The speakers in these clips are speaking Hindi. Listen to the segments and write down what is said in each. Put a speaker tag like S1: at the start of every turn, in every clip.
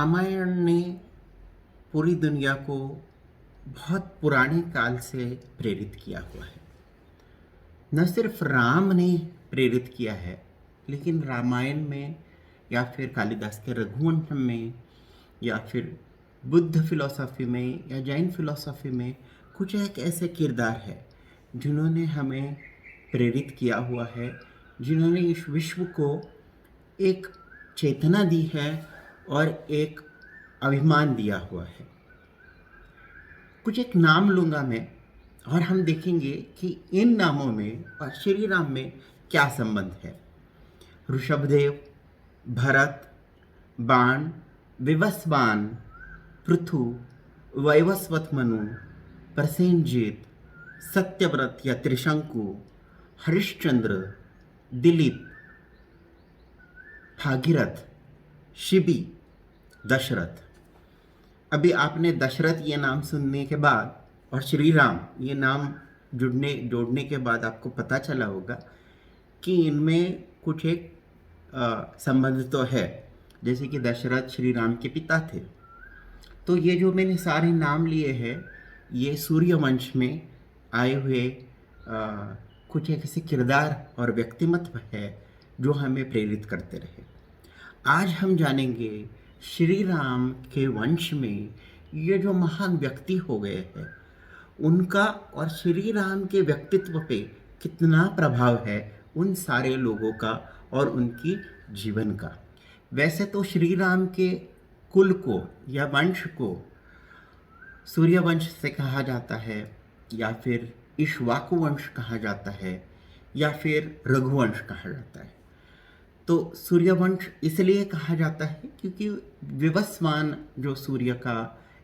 S1: रामायण ने पूरी दुनिया को बहुत पुराने काल से प्रेरित किया हुआ है। न सिर्फ राम ने प्रेरित किया है, लेकिन रामायण में या फिर कालिदास के रघुवंश में या फिर बुद्ध फिलॉसफी में या जैन फिलॉसफी में कुछ एक ऐसे किरदार है जिन्होंने हमें प्रेरित किया हुआ है, जिन्होंने इस विश्व को एक चेतना दी है और एक अभिमान दिया हुआ है। कुछ एक नाम लूँगा मैं और हम देखेंगे कि इन नामों में और श्री राम में क्या संबंध है। ऋषभदेव, भरत, बाण, विवस्वान, पृथु, वैवस्वत मनु, प्रसेनजीत, सत्यव्रत या त्रिशंकु, हरिश्चंद्र, दिलीप, भागीरथ, शिबी, दशरथ। अभी आपने दशरथ ये नाम सुनने के बाद और श्री राम ये नाम जोड़ने के बाद आपको पता चला होगा कि इनमें कुछ एक संबंध तो है। जैसे कि दशरथ श्री राम के पिता थे। तो ये जो मैंने सारे नाम लिए हैं, ये सूर्यवंश में आए हुए कुछ एक ऐसे किरदार और व्यक्तिमत्व है जो हमें प्रेरित करते रहे। आज हम जानेंगे श्री राम के वंश में ये जो महान व्यक्ति हो गए हैं, उनका और श्री राम के व्यक्तित्व पे कितना प्रभाव है उन सारे लोगों का और उनकी जीवन का। वैसे तो श्री राम के कुल को या वंश को सूर्यवंश से कहा जाता है, या फिर इक्ष्वाकु वंश कहा जाता है, या फिर रघुवंश कहा जाता है। तो सूर्यवंश इसलिए कहा जाता है क्योंकि विवस्वान जो सूर्य का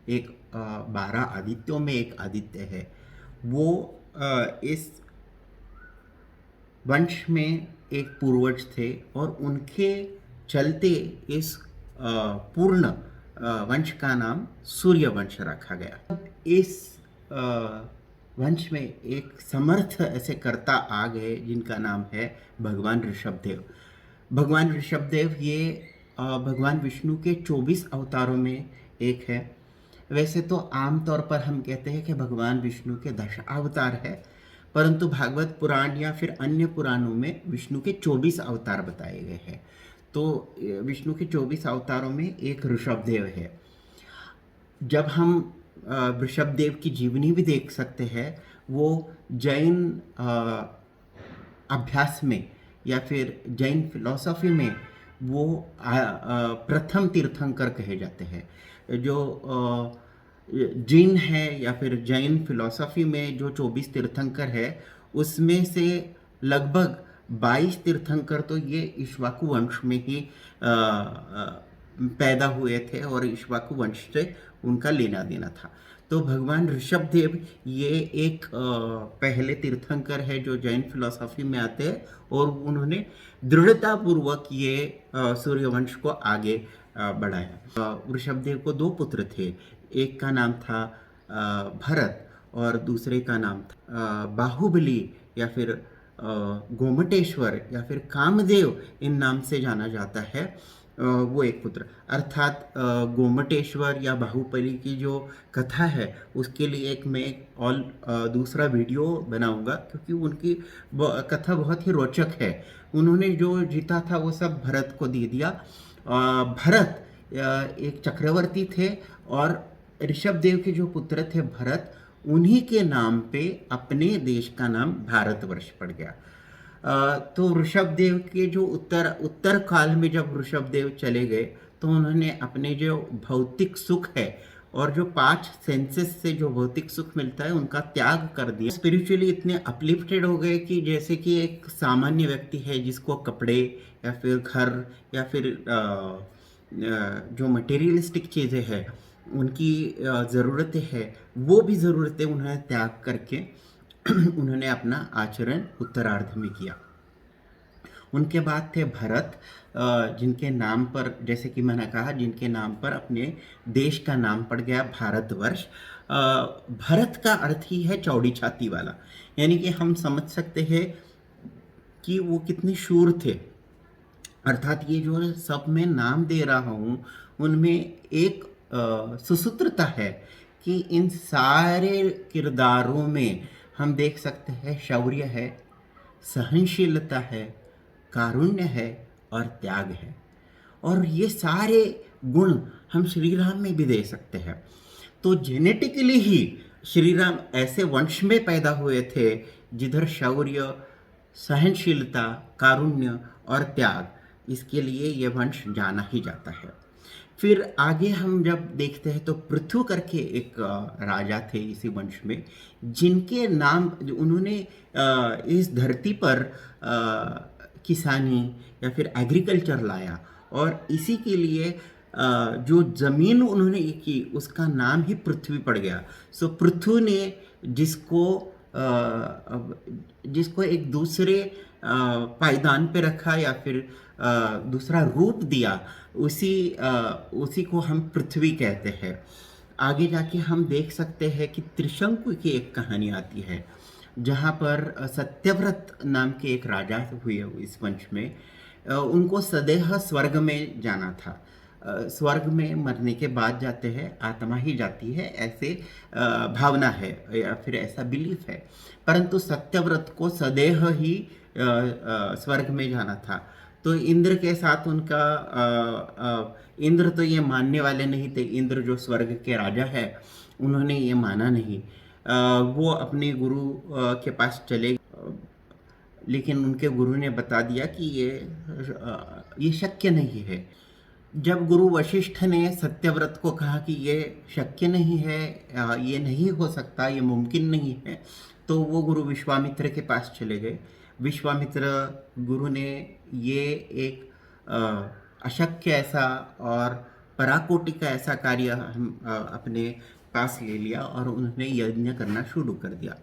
S1: एक 12 आदित्यों में एक आदित्य है, वो इस वंश में एक पूर्वज थे और उनके चलते इस पूर्ण वंश का नाम सूर्यवंश रखा गया। इस वंश में एक समर्थ ऐसे कर्ता आ गए जिनका नाम है भगवान ऋषभदेव। भगवान ऋषभदेव ये भगवान विष्णु के 24 अवतारों में एक है। वैसे तो आमतौर पर हम कहते हैं कि भगवान विष्णु के 10 अवतार है, परंतु भागवत पुराण या फिर अन्य पुराणों में विष्णु के 24 अवतार बताए गए हैं। तो विष्णु के 24 अवतारों में एक ऋषभदेव है। जब हम ऋषभदेव की जीवनी भी देख सकते हैं, वो जैन अभ्यास में या फिर जैन फिलॉसफी में वो प्रथम तीर्थंकर कहे जाते हैं। जो जैन है या फिर जैन फिलॉसफी में जो 24 तीर्थंकर है, उसमें से लगभग 22 तीर्थंकर तो ये इक्ष्वाकु वंश में ही पैदा हुए थे और इक्ष्वाकु वंश से उनका लेना देना था। तो भगवान ऋषभदेव ये एक पहले तीर्थंकर है जो जैन फिलॉसफी में आते हैं और उन्होंने दृढ़तापूर्वक ये सूर्यवंश को आगे बढ़ाया। ऋषभदेव को 2 पुत्र थे, एक का नाम था भरत और दूसरे का नाम था बाहुबली या फिर गोमटेश्वर या फिर कामदेव, इन नाम से जाना जाता है। वो एक पुत्र अर्थात गोमटेश्वर या बाहुबली की जो कथा है उसके लिए एक मैं और दूसरा वीडियो बनाऊंगा, क्योंकि उनकी कथा बहुत ही रोचक है। उन्होंने जो जीता था वो सब भरत को दे दिया। भरत एक चक्रवर्ती थे और ऋषभदेव के जो पुत्र थे भरत, उन्हीं के नाम पे अपने देश का नाम भारतवर्ष पड़ गया। तो ऋषभदेव के जो उत्तर काल में जब ऋषभदेव चले गए तो उन्होंने अपने जो भौतिक सुख है और जो 5 सेंसेस से जो भौतिक सुख मिलता है उनका त्याग कर दिया। स्पिरिचुअली इतने अपलिफ्टेड हो गए कि जैसे कि एक सामान्य व्यक्ति है जिसको कपड़े या फिर घर या फिर जो मटेरियलिस्टिक चीज़ें हैं उनकी ज़रूरतें हैं, वो भी ज़रूरतें उन्होंने त्याग करके उन्होंने अपना आचरण उत्तरार्ध में किया। उनके बाद थे भरत, जिनके नाम पर, जैसे कि मैंने कहा, जिनके नाम पर अपने देश का नाम पड़ गया भारतवर्ष। भरत का अर्थ ही है चौड़ी छाती वाला, यानी कि हम समझ सकते हैं कि वो कितने शूर थे। अर्थात ये जो सब मैं नाम दे रहा हूँ उनमें एक सुसूत्रता है कि इन सारे किरदारों में हम देख सकते हैं शौर्य है, सहनशीलता है, कारुण्य है और त्याग है। और ये सारे गुण हम श्री राम में भी देख सकते हैं। तो जेनेटिकली ही श्री राम ऐसे वंश में पैदा हुए थे जिधर शौर्य, सहनशीलता, कारुण्य और त्याग, इसके लिए ये वंश जाना ही जाता है। फिर आगे हम जब देखते हैं तो पृथु करके एक राजा थे इसी वंश में, जिनके नाम उन्होंने इस धरती पर किसानी या फिर एग्रीकल्चर लाया, और इसी के लिए जो जमीन उन्होंने की उसका नाम ही पृथ्वी पड़ गया। सो पृथु ने जिसको जिसको एक दूसरे पायदान पे रखा या फिर दूसरा रूप दिया, उसी को हम पृथ्वी कहते हैं। आगे जाके हम देख सकते हैं कि त्रिशंकु की एक कहानी आती है जहाँ पर सत्यव्रत नाम के एक राजा हुए इस वंश में। उनको सदैह स्वर्ग में जाना था। स्वर्ग में मरने के बाद जाते हैं, आत्मा ही जाती है, ऐसे भावना है या फिर ऐसा बिलीफ है। परंतु सत्यव्रत को सदैह ही स्वर्ग में जाना था। तो इंद्र के साथ उनका इंद्र तो ये मानने वाले नहीं थे। इंद्र जो स्वर्ग के राजा है, उन्होंने ये माना नहीं। वो अपने गुरु के पास चले, लेकिन उनके गुरु ने बता दिया कि ये शक्य नहीं है। जब गुरु वशिष्ठ ने सत्यव्रत को कहा कि ये शक्य नहीं है, ये नहीं हो सकता, ये मुमकिन नहीं है, तो वो गुरु विश्वामित्र के पास चले गए। विश्वामित्र गुरु ने ये एक अशक्य ऐसा और पराकोटि का ऐसा कार्य हम अपने पास ले लिया और उन्होंने यज्ञ करना शुरू कर दिया।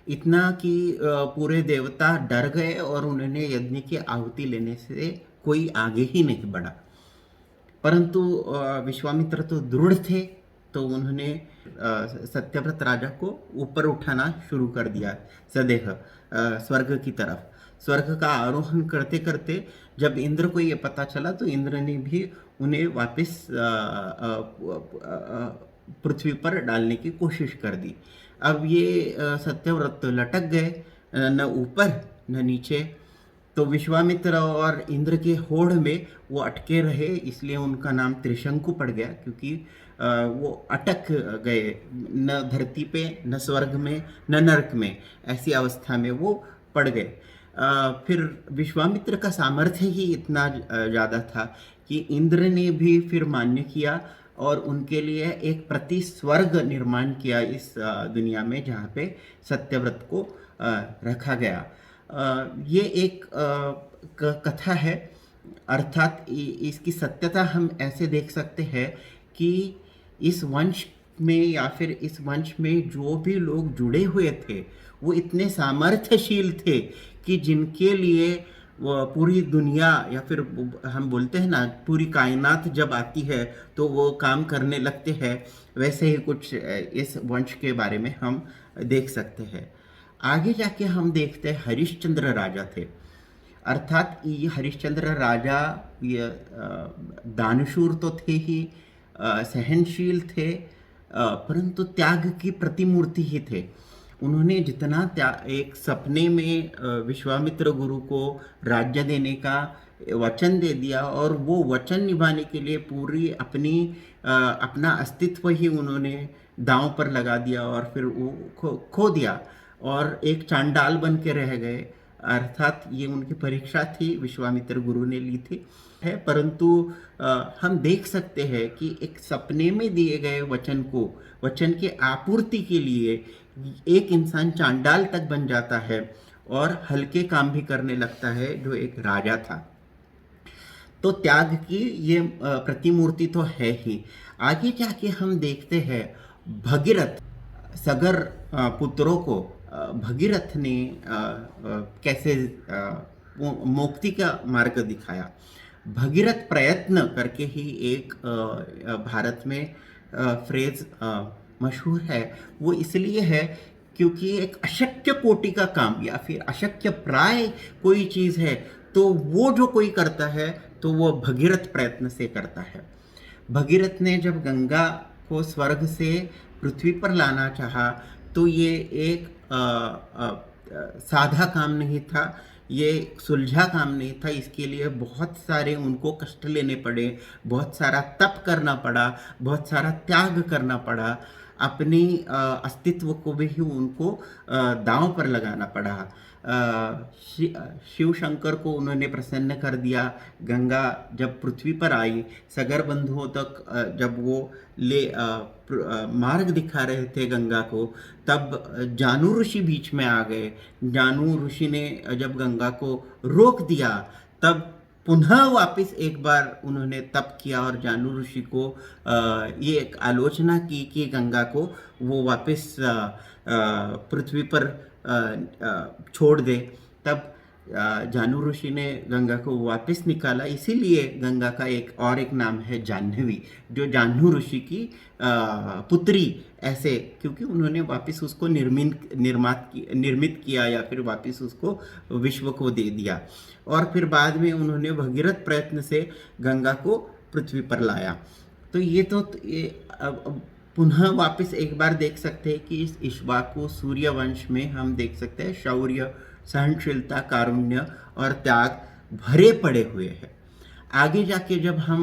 S1: इतना कि पूरे देवता डर गए और उन्होंने यज्ञ की आहुति लेने से कोई आगे ही नहीं बढ़ा। परंतु विश्वामित्र तो दृढ़ थे, तो उन्होंने सत्यव्रत राजा को ऊपर उठाना शुरू कर दिया सदैह स्वर्ग की तरफ। स्वर्ग का आरोहण करते करते जब इंद्र को ये पता चला, तो इंद्र ने भी उन्हें वापस पृथ्वी पर डालने की कोशिश कर दी। अब ये सत्यव्रत तो लटक गए, न ऊपर न नीचे। तो विश्वामित्र और इंद्र के होड़ में वो अटके रहे, इसलिए उनका नाम त्रिशंकु पड़ गया, क्योंकि वो अटक गए, न धरती पे, न स्वर्ग में, न नरक में, ऐसी अवस्था में वो पड़ गए। फिर विश्वामित्र का सामर्थ्य ही इतना ज़्यादा था कि इंद्र ने भी फिर मान्य किया और उनके लिए एक प्रति स्वर्ग निर्माण किया इस दुनिया में, जहाँ पे सत्यव्रत को रखा गया। ये एक कथा है, अर्थात इसकी सत्यता हम ऐसे देख सकते हैं कि इस वंश में या फिर इस वंश में जो भी लोग जुड़े हुए थे, वो इतने सामर्थ्यशील थे कि जिनके लिए वो पूरी दुनिया या फिर हम बोलते हैं ना, पूरी कायनात जब आती है तो वो काम करने लगते हैं। वैसे ही कुछ इस वंश के बारे में हम देख सकते हैं। आगे जाके हम देखते हैं हरिश्चंद्र राजा थे। अर्थात ये हरिश्चंद्र राजा ये दानशूर तो थे ही, सहनशील थे, परंतु त्याग की प्रतिमूर्ति ही थे। उन्होंने जितना एक सपने में विश्वामित्र गुरु को राज्य देने का वचन दे दिया और वो वचन निभाने के लिए पूरी अपना अस्तित्व ही उन्होंने दांव पर लगा दिया और फिर वो खो दिया और एक चांडाल बन के रह गए। अर्थात ये उनकी परीक्षा थी, विश्वामित्र गुरु ने ली थी है। परंतु हम देख सकते हैं कि एक सपने में दिए गए वचन की आपूर्ति के लिए एक इंसान चांडाल तक बन जाता है और हल्के काम भी करने लगता है, जो एक राजा था। तो त्याग की ये प्रतिमूर्ति तो है ही। आगे जाके हम देखते हैं भगीरथ, सगर पुत्रों को भगीरथ ने कैसे मुक्ति का मार्ग दिखाया। भगीरथ प्रयत्न करके ही एक भारत में फ्रेज मशहूर है। वो इसलिए है क्योंकि एक अशक्य कोटि का काम या फिर अशक्य प्राय कोई चीज़ है, तो वो जो कोई करता है तो वो भगीरथ प्रयत्न से करता है। भगीरथ ने जब गंगा को स्वर्ग से पृथ्वी पर लाना चाहा तो ये एक साधा काम नहीं था, ये सुलझा काम नहीं था। इसके लिए बहुत सारे उनको कष्ट लेने पड़े, बहुत सारा तप करना पड़ा, बहुत सारा त्याग करना पड़ा, अपनी अस्तित्व को भी ही उनको दांव पर लगाना पड़ा। शिव शंकर को उन्होंने प्रसन्न कर दिया। गंगा जब पृथ्वी पर आई, सगर बंधुओं तक जब वो मार्ग दिखा रहे थे गंगा को, तब जानु ऋषि बीच में आ गए। जानु ऋषि ने जब गंगा को रोक दिया, तब पुनः वापस एक बार उन्होंने तप किया और जानु ऋषि को ये एक आलोचना की कि गंगा को वो वापस पृथ्वी पर छोड़ दे। तब जानु ऋषि ने गंगा को वापस निकाला। इसीलिए गंगा का एक नाम है जाह्नवी, जो जाह्नू ऋषि की पुत्री, ऐसे, क्योंकि उन्होंने वापस उसको निर्मित किया या फिर वापस उसको विश्व को दे दिया। और फिर बाद में उन्होंने भगीरथ प्रयत्न से गंगा को पृथ्वी पर लाया। तो ये अब पुनः वापस एक बार देख सकते हैं कि इस इक्ष्वाकु सूर्य वंश में हम देख सकते हैं शौर्य, सहनशीलता, कारुण्य और त्याग भरे पड़े हुए हैं। आगे जाके जब हम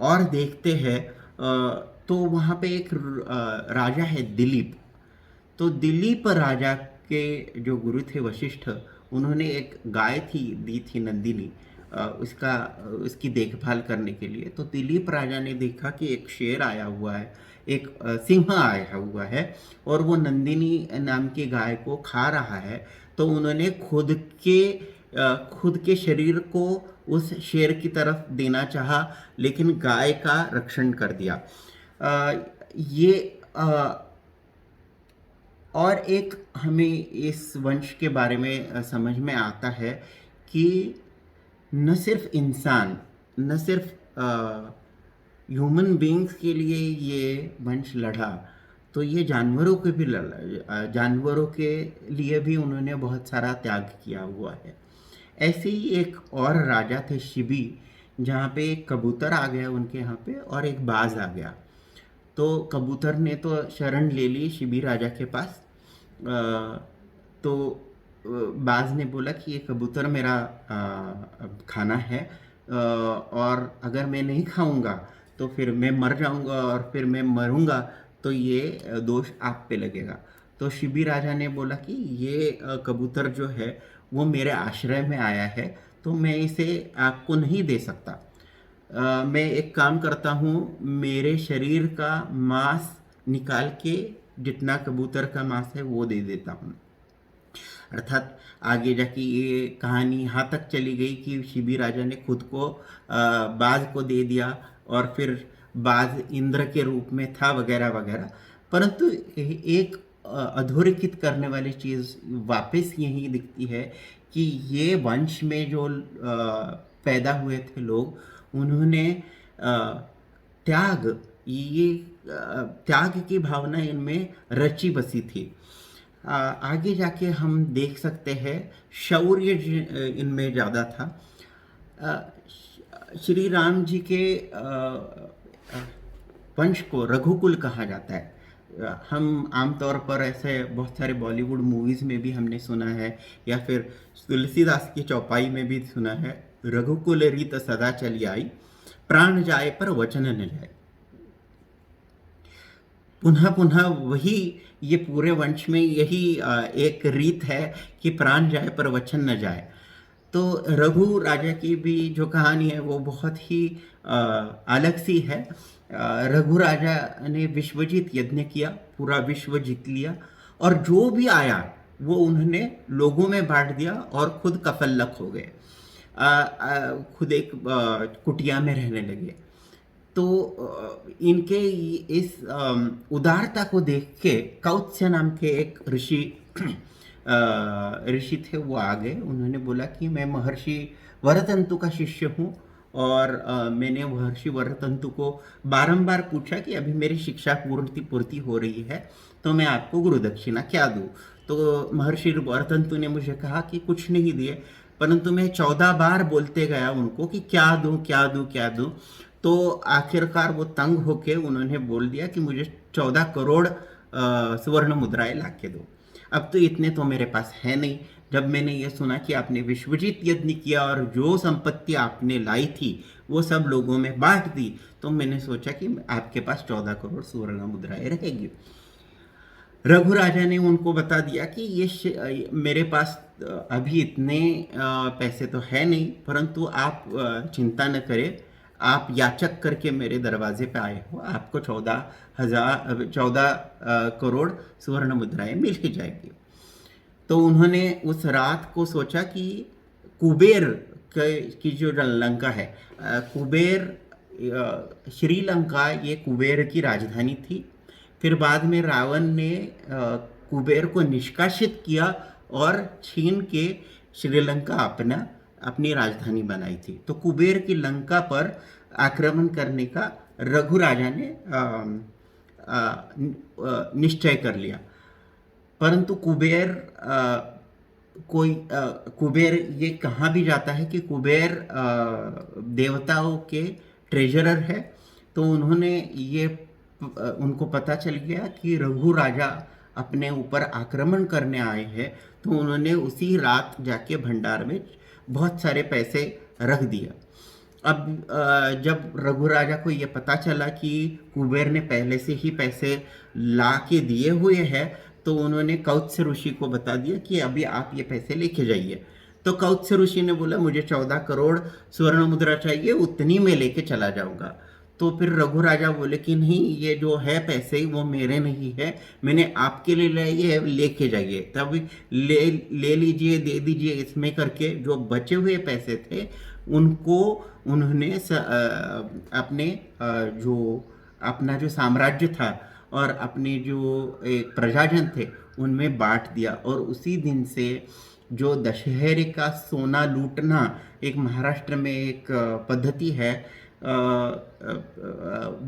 S1: और देखते हैं तो वहाँ पे एक राजा है दिलीप। तो दिलीप राजा के जो गुरु थे वशिष्ठ, उन्होंने एक गाय दी थी नंदिनी, उसकी देखभाल करने के लिए। तो दिलीप राजा ने देखा कि एक शेर आया हुआ है, एक सिंह आया हुआ है और वो नंदिनी नाम की गाय को खा रहा है। तो उन्होंने खुद के शरीर को उस शेर की तरफ देना चाहा, लेकिन गाय का रक्षण कर दिया। और एक हमें इस वंश के बारे में समझ में आता है कि न सिर्फ इंसान, न सिर्फ ह्यूमन बींग्स के लिए ये वंश लड़ा, तो ये जानवरों के भी लड़ा, जानवरों के लिए भी उन्होंने बहुत सारा त्याग किया हुआ है। ऐसे ही एक और राजा थे शिबी, जहाँ पे एक कबूतर आ गया उनके यहाँ पे और एक बाज आ गया। तो कबूतर ने तो शरण ले ली शिबी राजा के पास। तो बाज ने बोला कि ये कबूतर मेरा खाना है, और अगर मैं नहीं खाऊंगा तो फिर मैं मर जाऊंगा, और फिर मैं मरूंगा तो ये दोष आप पे लगेगा। तो शिबी राजा ने बोला कि ये कबूतर जो है वो मेरे आश्रय में आया है, तो मैं इसे आपको नहीं दे सकता। मैं एक काम करता हूँ, मेरे शरीर का मांस निकाल के जितना कबूतर का मांस है वो दे देता हूँ। अर्थात आगे जाके ये कहानी यहाँ तक चली गई कि शिबी राजा ने खुद को बाज को दे दिया, और फिर बाज इंद्र के रूप में था, वगैरह वगैरह। परंतु एक अधोरेखित करने वाली चीज़ वापस यही दिखती है कि ये वंश में जो पैदा हुए थे लोग, उन्होंने त्याग की भावना इनमें रची बसी थी। आगे जाके हम देख सकते हैं शौर्य इनमें ज़्यादा था। श्री राम जी के वंश को रघुकुल कहा जाता है। हम आमतौर पर ऐसे बहुत सारे बॉलीवुड मूवीज़ में भी हमने सुना है, या फिर तुलसीदास की चौपाई में भी सुना है, रघुकुल रीत सदा चली आई, प्राण जाए पर वचन न जाए। पुनः पुनः वही, ये पूरे वंश में यही एक रीत है कि प्राण जाए पर वचन न जाए। तो रघु राजा की भी जो कहानी है वो बहुत ही अलग सी है। रघु राजा ने विश्वजीत यज्ञ किया, पूरा विश्व जीत लिया, और जो भी आया वो उन्होंने लोगों में बांट दिया और खुद कफल्लक हो गए, खुद एक कुटिया में रहने लगे। तो इनके इस उदारता को देख के कौत्स्य नाम के एक ऋषि थे, वो आ गए। उन्होंने बोला कि मैं महर्षि वरतंतु का शिष्य हूँ, और मैंने महर्षि वरतंतु को बारंबार पूछा कि अभी मेरी शिक्षा पूर्ति हो रही है, तो मैं आपको गुरु दक्षिणा क्या दूँ। तो महर्षि वरतंतु ने मुझे कहा कि कुछ नहीं दिए, परंतु मैं 14 बार बोलते गया उनको कि क्या दूँ क्या दूँ क्या दूँ। तो आखिरकार वो तंग होके उन्होंने बोल दिया कि मुझे 14 करोड़ सुवर्ण मुद्राएं ला के दो। अब तो इतने तो मेरे पास है नहीं। जब मैंने ये सुना कि आपने विश्वजीत यज्ञ किया और जो संपत्ति आपने लाई थी वो सब लोगों में बांट दी, तो मैंने सोचा कि आपके पास 14 करोड़ सुवर्ण मुद्राएं रहेगी। रघु राजा ने उनको बता दिया कि मेरे पास अभी इतने पैसे तो है नहीं, परंतु आप चिंता न करें, आप याचक करके मेरे दरवाजे पे आए हो, आपको 14 करोड़ सुवर्ण मुद्राएं मिल ही जाएगी। तो उन्होंने उस रात को सोचा कि कुबेर की जो लंका है, कुबेर श्रीलंका ये कुबेर की राजधानी थी। फिर बाद में रावण ने कुबेर को निष्कासित किया और छीन के श्रीलंका अपनी राजधानी बनाई थी। तो कुबेर की लंका पर आक्रमण करने का रघु राजा ने निश्चय कर लिया। परंतु कुबेर ये कहा भी जाता है कि कुबेर देवताओं के ट्रेजरर है। तो उनको पता चल गया कि रघु राजा अपने ऊपर आक्रमण करने आए हैं, तो उन्होंने उसी रात जाके भंडार में बहुत सारे पैसे रख दिया। अब जब रघु राजा को ये पता चला कि कुबेर ने पहले से ही पैसे ला के दिए हुए हैं, तो उन्होंने कौत्स्य ऋषि को बता दिया कि अभी आप ये पैसे लेके जाइए। तो कौत्स्य ऋषि ने बोला मुझे 14 करोड़ स्वर्ण मुद्रा चाहिए, उतनी में लेके चला जाऊंगा। तो फिर रघु राजा बोले कि नहीं, ये जो है पैसे वो मेरे नहीं है, मैंने आपके लिए लिए, लेके जाइए। तब ले लीजिए, दे दीजिए, इसमें करके जो बचे हुए पैसे थे उनको उन्होंने अपना जो साम्राज्य था और अपने जो एक प्रजाजन थे उनमें बांट दिया। और उसी दिन से जो दशहरे का सोना लूटना एक महाराष्ट्र में एक पद्धति है,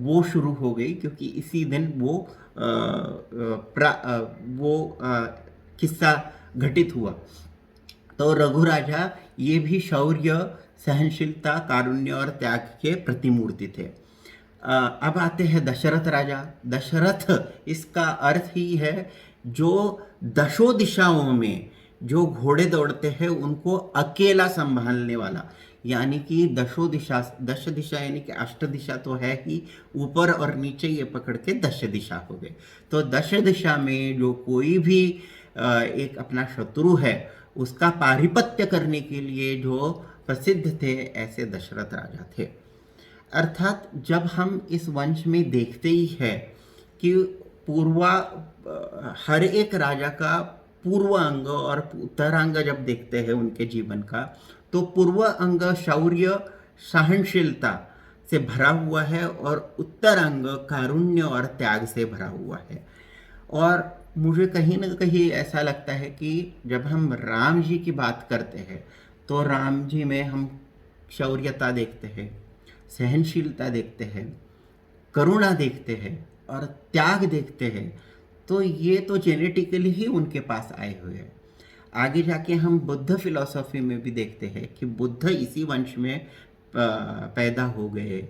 S1: वो शुरू हो गई, क्योंकि इसी दिन वो किस्सा घटित हुआ। तो रघु राजा ये भी शौर्य, सहनशीलता, कारुण्य और त्याग के प्रतिमूर्ति थे। अब आते हैं दशरथ राजा। दशरथ इसका अर्थ ही है जो दशों दिशाओं में जो घोड़े दौड़ते हैं उनको अकेला संभालने वाला। यानी कि दश दिशा यानी कि अष्ट दिशा तो है ही, ऊपर और नीचे ये पकड़ के 10 दिशा हो गए। तो 10 दिशा में जो कोई भी एक अपना शत्रु है उसका पारिपत्य करने के लिए जो प्रसिद्ध थे, ऐसे दशरथ राजा थे। अर्थात जब हम इस वंश में देखते ही है कि हर एक राजा का पूर्व अंग और उत्तरांग जब देखते हैं उनके जीवन का, तो पूर्व अंग शौर्य, सहनशीलता से भरा हुआ है और उत्तरांग कारुण्य और त्याग से भरा हुआ है। और मुझे कहीं ना कहीं ऐसा लगता है कि जब हम राम जी की बात करते हैं तो राम जी में हम शौर्यता देखते हैं, सहनशीलता देखते हैं, करुणा देखते हैं और त्याग देखते हैं। तो ये तो जेनेटिकली ही उनके पास आए हुए हैं। आगे जाके हम बुद्ध फिलॉसफी में भी देखते हैं कि बुद्ध इसी वंश में पैदा हो गए।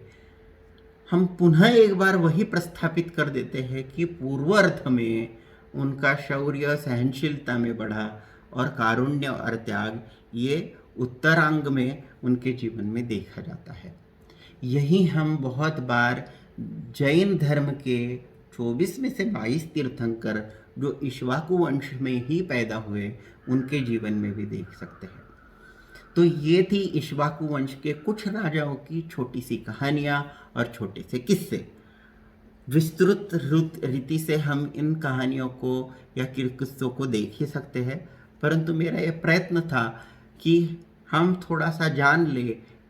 S1: हम पुनः एक बार वही प्रस्थापित कर देते हैं कि पूर्वार्ध में उनका शौर्य सहनशीलता में बढ़ा और कारुण्य और त्याग ये उत्तरांग में उनके जीवन में देखा जाता है। यही हम बहुत बार जैन धर्म के 24 में से 22 तीर्थंकर जो इक्ष्वाकु वंश में ही पैदा हुए उनके जीवन में भी देख सकते हैं। तो ये थी इक्ष्वाकु वंश के कुछ राजाओं की छोटी सी कहानियाँ और छोटे से किस्से। विस्तृत रीति से हम इन कहानियों को या किस्सों को देख ही सकते हैं, परंतु मेरा ये प्रयत्न था कि हम थोड़ा सा जान ले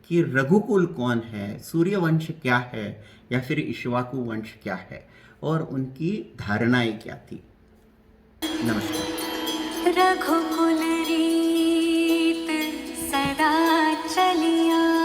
S1: कि रघुकुल कौन है, सूर्यवंश क्या है या फिर इक्ष्वाकु वंश क्या है और उनकी धारणाएं क्या थी। नमस्कार।
S2: रघुकुल रीत सदा चलिया।